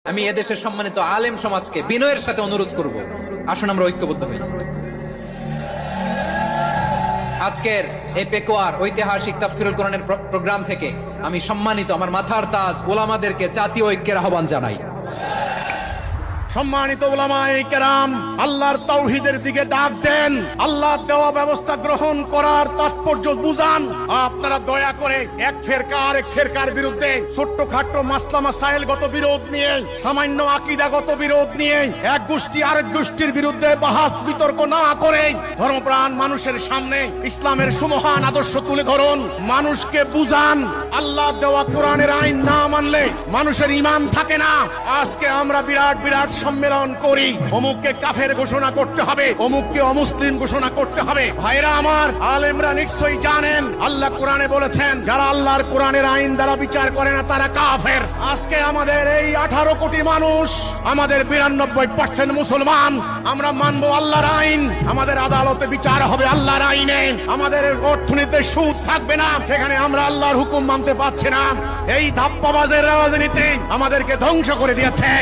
আমি এদেশের সম্মানিত আলেম সমাজকে বিনয়ের সাথে অনুরোধ করব, আসুন আমরা ঐক্যবদ্ধ হই। আজকের এই পেকুয়ার ঐতিহাসিক তাফসীরুল কোরআনের প্রোগ্রাম থেকে আমি সম্মানিত আমার মাথার তাজ ওলামাদেরকে জাতীয় ঐক্যের আহ্বান জানাই। সম্মানিত উলামায়ে কেরাম, আল্লাহর তাওহীদের দিকে ডাক দেন, আল্লাহর দেওয়া ব্যবস্থা গ্রহণ করার তাৎপর্য বুঝান। আপনারা দয়া করে এক ফেরকার বিরুদ্ধে ছোট্টখাট্ট মাসলা মাসাইলগত বিরোধ নিয়ে, সামান্য আকীদাগত বিরোধ নিয়ে এক গোষ্ঠী আরেক গোষ্ঠীর বিরুদ্ধে বাহাস বিতর্ক না করে ধর্মপ্রাণ মানুষের সামনে ইসলামের সুমহান আদর্শ তুলে ধরুন, মানুষকে বুঝান। আল্লাহ দেওয়া কোরআনের আইন না মানলে মানুষের ঈমান থাকে না। আজকে আমরা বিরাট সম্মেলন করি, অমুককে কাফের ঘোষণা করতে হবে, অমুককে অমুসলিম ঘোষণা করতে হবে। ভাইরা আমার, আলেমরা নিশ্চয়ই জানেন আল্লাহ কোরআনে বলেছেন, যারা আল্লাহর কোরআনের আইন দ্বারা বিচার করে না তারা কাফের। আজকে আমাদের এই 18 কোটি মানুষ, আমাদের 92% মুসলমান, আমরা মানবো আল্লাহর আইন। আমাদের আদালতে বিচার হবে আল্লাহর আইনে। আমাদের অর্থনীতিতে সুদ থাকবে না, সেখানে আমরা আল্লাহর হুকুম মানতে পারছি না। এই ধাপ্পাবাজের রাজনীতি আমাদেরকে ধ্বংস করে দিয়েছে।